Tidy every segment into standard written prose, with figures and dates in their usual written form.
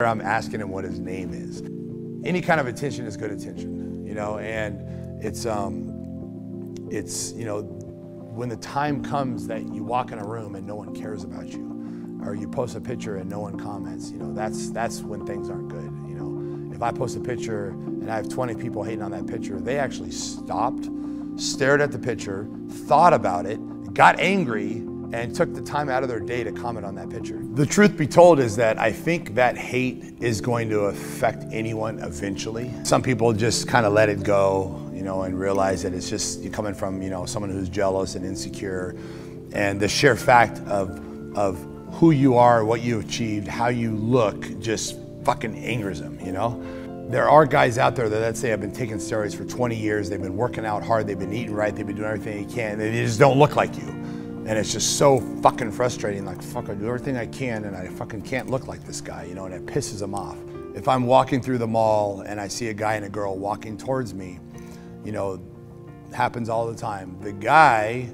I'm asking him what his name is. Any kind of attention is good attention, you know, and it's you know, when the time comes that you walk in a room and no one cares about you, or you post a picture and no one comments, you know, that's when things aren't good, you know. If I post a picture and I have 20 people hating on that picture, they actually stopped, stared at the picture, thought about it, got angry, and took the time out of their day to comment on that picture. The truth be told is that I think that hate is going to affect anyone eventually. Some people just kind of let it go, you know, and realize that it's just you're coming from, you know, someone who's jealous and insecure, and the sheer fact of who you are, what you achieved, how you look, just fucking angers them, you know? There are guys out there that, let's say, have been taking steroids for 20 years, they've been working out hard, they've been eating right, they've been doing everything they can, and they just don't look like you. And it's just so fucking frustrating, like, fuck, I do everything I can and I fucking can't look like this guy, you know, and it pisses them off. If I'm walking through the mall and I see a guy and a girl walking towards me, you know, happens all the time. The guy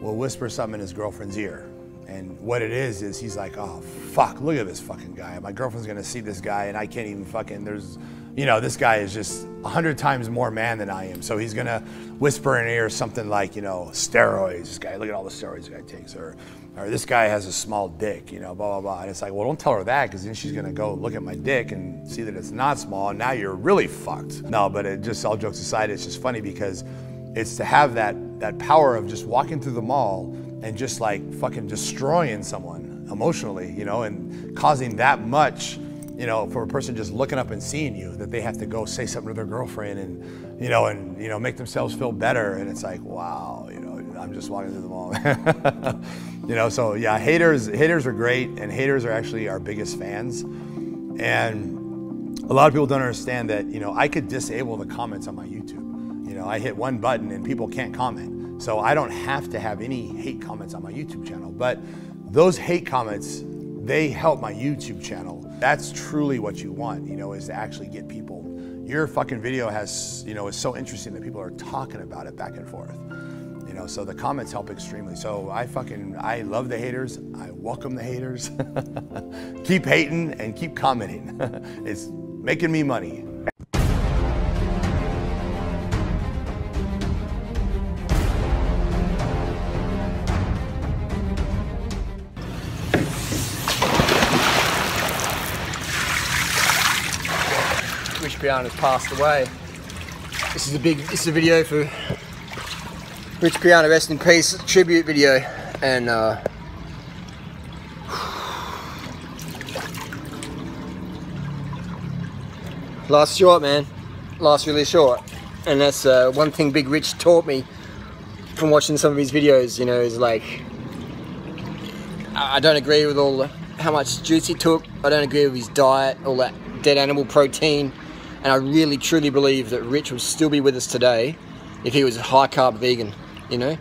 will whisper something in his girlfriend's ear. And what it is he's like, oh, fuck, look at this fucking guy. My girlfriend's gonna see this guy and I can't even fucking, you know, this guy is just 100 times more man than I am. So he's gonna whisper in her ear something like, you know, steroids, this guy, look at all the steroids this guy takes, or this guy has a small dick, you know, blah, blah, blah. And it's like, well, don't tell her that, because then she's gonna go look at my dick and see that it's not small, and now you're really fucked. No, but it just, all jokes aside, it's just funny because it's to have that power of just walking through the mall and just like fucking destroying someone emotionally, you know, and causing that much, you know, for a person just looking up and seeing you, that they have to go say something to their girlfriend and, you know, make themselves feel better. And it's like, wow, you know, I'm just walking through the mall. You know, so yeah, haters are great, and haters are actually our biggest fans. And a lot of people don't understand that, you know, I could disable the comments on my YouTube. You know, I hit one button and people can't comment. So I don't have to have any hate comments on my YouTube channel. But those hate comments, they help my YouTube channel. That's truly what you want, you know, is to actually get people. Your fucking video has, you know, is so interesting that people are talking about it back and forth. You know, so the comments help extremely. So I love the haters. I welcome the haters. Keep hating and keep commenting. It's making me money. Piana has passed away. This is a video for Rich Piana, rest in peace, tribute video. And life's short, man. Life's really short. And that's one thing Big Rich taught me from watching some of his videos, you know, is like, I don't agree with how much juice he took. I don't agree with his diet, all that dead animal protein. And I really, truly believe that Rich would still be with us today if he was a high-carb vegan, you know?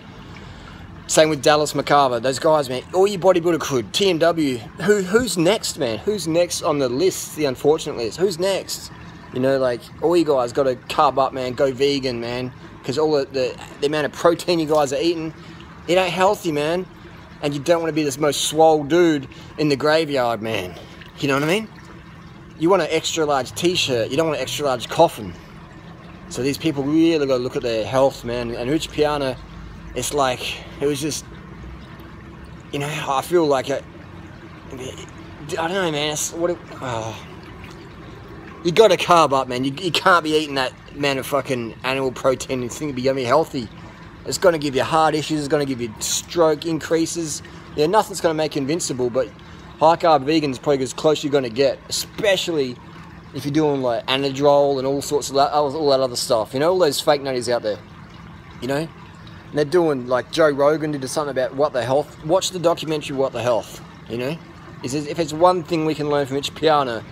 Same with Dallas McCarver. Those guys, man, all your bodybuilder could. TMW, who's next, man? Who's next on the list, the unfortunate list? Who's next? You know, like, all you guys got to carb up, man, go vegan, man. Because all the amount of protein you guys are eating, it ain't healthy, man. And you don't want to be this most swole dude in the graveyard, man. You know what I mean? You want an extra large t-shirt, you don't want an extra large coffin. So these people really got to look at their health, man. And Rich Piana, it's like, it was just, you know, I feel like I don't know, man. You got to carb up, man. You can't be eating that amount of fucking animal protein and think you're gonna be healthy. It's gonna give you heart issues. It's gonna give you stroke increases. Yeah, nothing's gonna make you invincible, but high-carb vegan is probably as close you're going to get, especially if you're doing like anadrol and all sorts of that, all that other stuff. You know, all those fake nutties out there, you know? And they're doing, like Joe Rogan did something about What the Health. Watch the documentary What the Health, you know? If it's one thing we can learn from Rich Piana,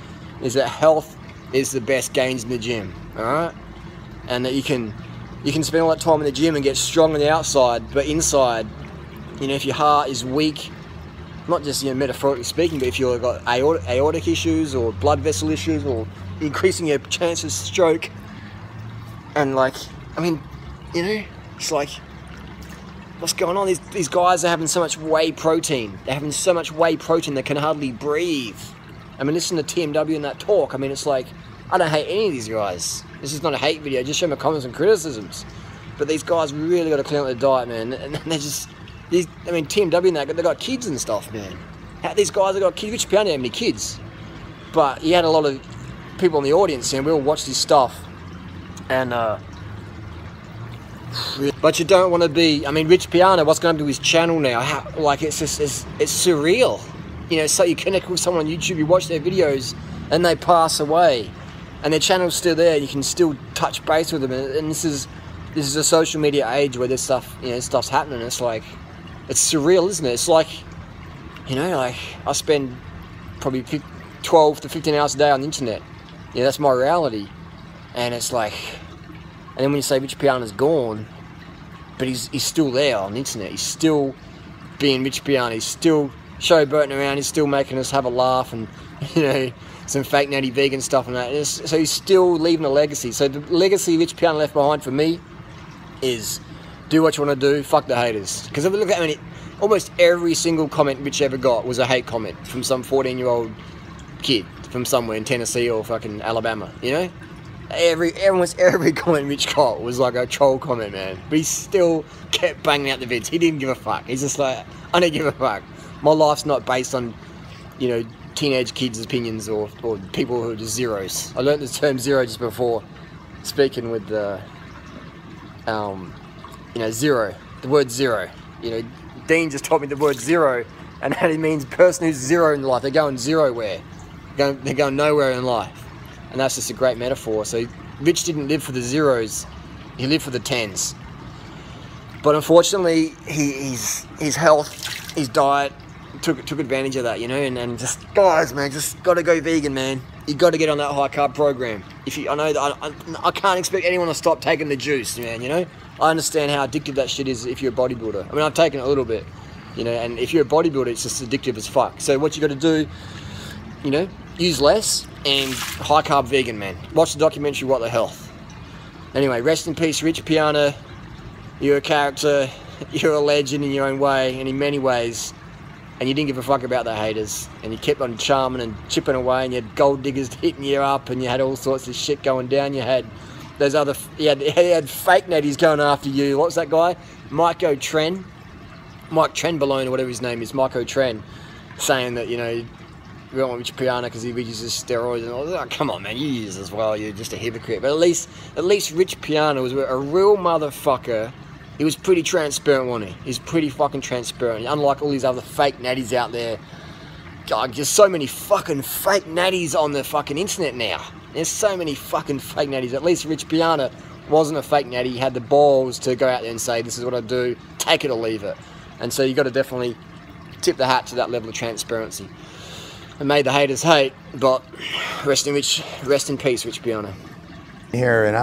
is that health is the best gains in the gym, all right? And that you can spend all that time in the gym and get strong on the outside, but inside, you know, if your heart is weak, not just, you know, metaphorically speaking, but if you've got aortic issues or blood vessel issues or increasing your chance of stroke, and like, I mean, you know, it's like, what's going on? These guys are having so much whey protein. They're having so much whey protein they can hardly breathe. I mean, listen to TMW and that talk. I mean, it's like, I don't hate any of these guys. This is not a hate video, just show my comments and criticisms. But these guys really got to clean up their diet, man. And they're just, I mean, TMW and that, they got kids and stuff, man. These guys have got kids. Rich Piana had many kids. But he had a lot of people in the audience, and we all watched his stuff. And, but you don't want to be, I mean, Rich Piana, what's going to do with his channel now? Like, it's just, it's surreal. You know, so you connect with someone on YouTube, you watch their videos, and they pass away. And their channel's still there, you can still touch base with them. And this is a social media age where this stuff, you know, stuff's happening. It's like, it's surreal, isn't it? It's like, you know, like, I spend probably 12 to 15 hours a day on the internet. Yeah, that's my reality. And it's like, and then when you say Rich Piana's gone, but he's still there on the internet. He's still being Rich Piana. He's still showboating around. He's still making us have a laugh and, you know, some fake natty vegan stuff and that. And so he's still leaving a legacy. So the legacy Rich Piana left behind for me is do what you want to do, fuck the haters. Because if you look at, I mean, almost every single comment Rich ever got was a hate comment from some 14-year-old kid from somewhere in Tennessee or fucking Alabama, you know? Almost every comment Rich got was like a troll comment, man. But he still kept banging out the vids. He didn't give a fuck. He's just like, I don't give a fuck. My life's not based on, you know, teenage kids' opinions or people who are just zeros. I learned the term zero just before speaking with you know, zero. The word zero. You know, Dean just taught me the word zero, and that it means person who's zero in life. They're going zero-where. They're going nowhere in life. And that's just a great metaphor. So Rich didn't live for the zeros, he lived for the tens. But unfortunately, his health, his diet took advantage of that, you know. And just, guys, man, just got to go vegan, man. You got to get on that high carb program. I know that I can't expect anyone to stop taking the juice, man. You know, I understand how addictive that shit is if you're a bodybuilder. I mean, I've taken it a little bit, you know. And if you're a bodybuilder, it's just addictive as fuck. So what you got to do, you know, use less and high carb vegan, man. Watch the documentary What the Health. Anyway, rest in peace, Rich Piana. You're a character. You're a legend in your own way and in many ways. And you didn't give a fuck about the haters. And you kept on charming and chipping away, and you had gold diggers hitting you up, and you had all sorts of shit going down. You had those other, you had fake natties going after you. What was that guy? Mike Trenbolone or whatever his name is, Mike O'Tren, saying that, you know, we don't want Rich Piana because he uses steroids and all that. Oh, come on, man, you use as well. You're just a hypocrite. But at least Rich Piana was a real motherfucker. He was pretty transparent, wasn't he? He's pretty fucking transparent. Unlike all these other fake natties out there. God, there's so many fucking fake natties on the fucking internet now. There's so many fucking fake natties. At least Rich Piana wasn't a fake natty. He had the balls to go out there and say, this is what I do, take it or leave it. And so you got to definitely tip the hat to that level of transparency. And may the haters hate, but rest in peace, Rich Piana. Here, and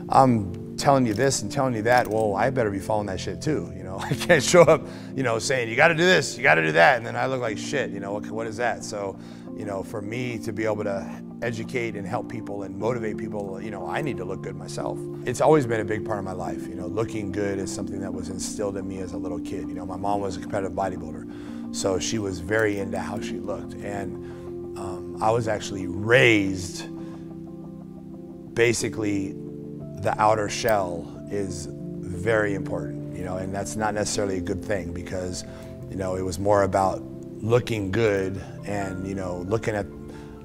I'm telling you this and telling you that. Well, I better be following that shit too. You know, I can't show up, you know, saying you got to do this, you got to do that, and then I look like shit. You know, what is that? So, you know, for me to be able to educate and help people and motivate people, you know, I need to look good myself. It's always been a big part of my life. You know, looking good is something that was instilled in me as a little kid. You know, my mom was a competitive bodybuilder, so she was very into how she looked, and I was actually raised, basically the outer shell is very important, you know, and that's not necessarily a good thing because, you know, it was more about looking good and, you know, looking at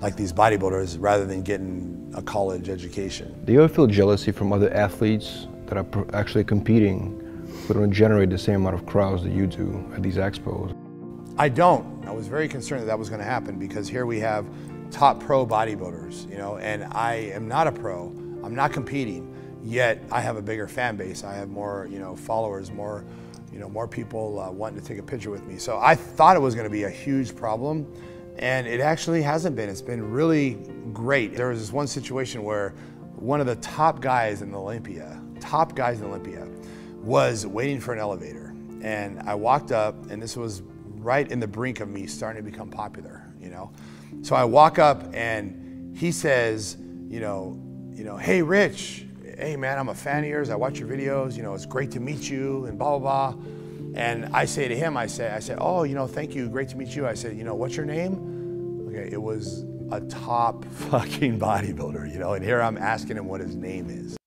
like these bodybuilders rather than getting a college education. Do you ever feel jealousy from other athletes that are actually competing but don't generate the same amount of crowds that you do at these expos? I don't. I was very concerned that that was going to happen because here we have top pro bodybuilders, you know, and I am not a pro. I'm not competing, yet I have a bigger fan base. I have more, you know, followers, more, you know, more people wanting to take a picture with me. So I thought it was going to be a huge problem, and it actually hasn't been. It's been really great. There was this one situation where one of the top guys in Olympia, was waiting for an elevator, and I walked up, and this was right in the brink of me starting to become popular, you know. So I walk up and he says, you know, hey Rich, hey man, I'm a fan of yours. I watch your videos. You know, it's great to meet you and blah, blah, blah. And I say to him, I said, oh, you know, thank you. Great to meet you. I said, you know, what's your name? Okay, it was a top fucking bodybuilder, you know, and here I'm asking him what his name is.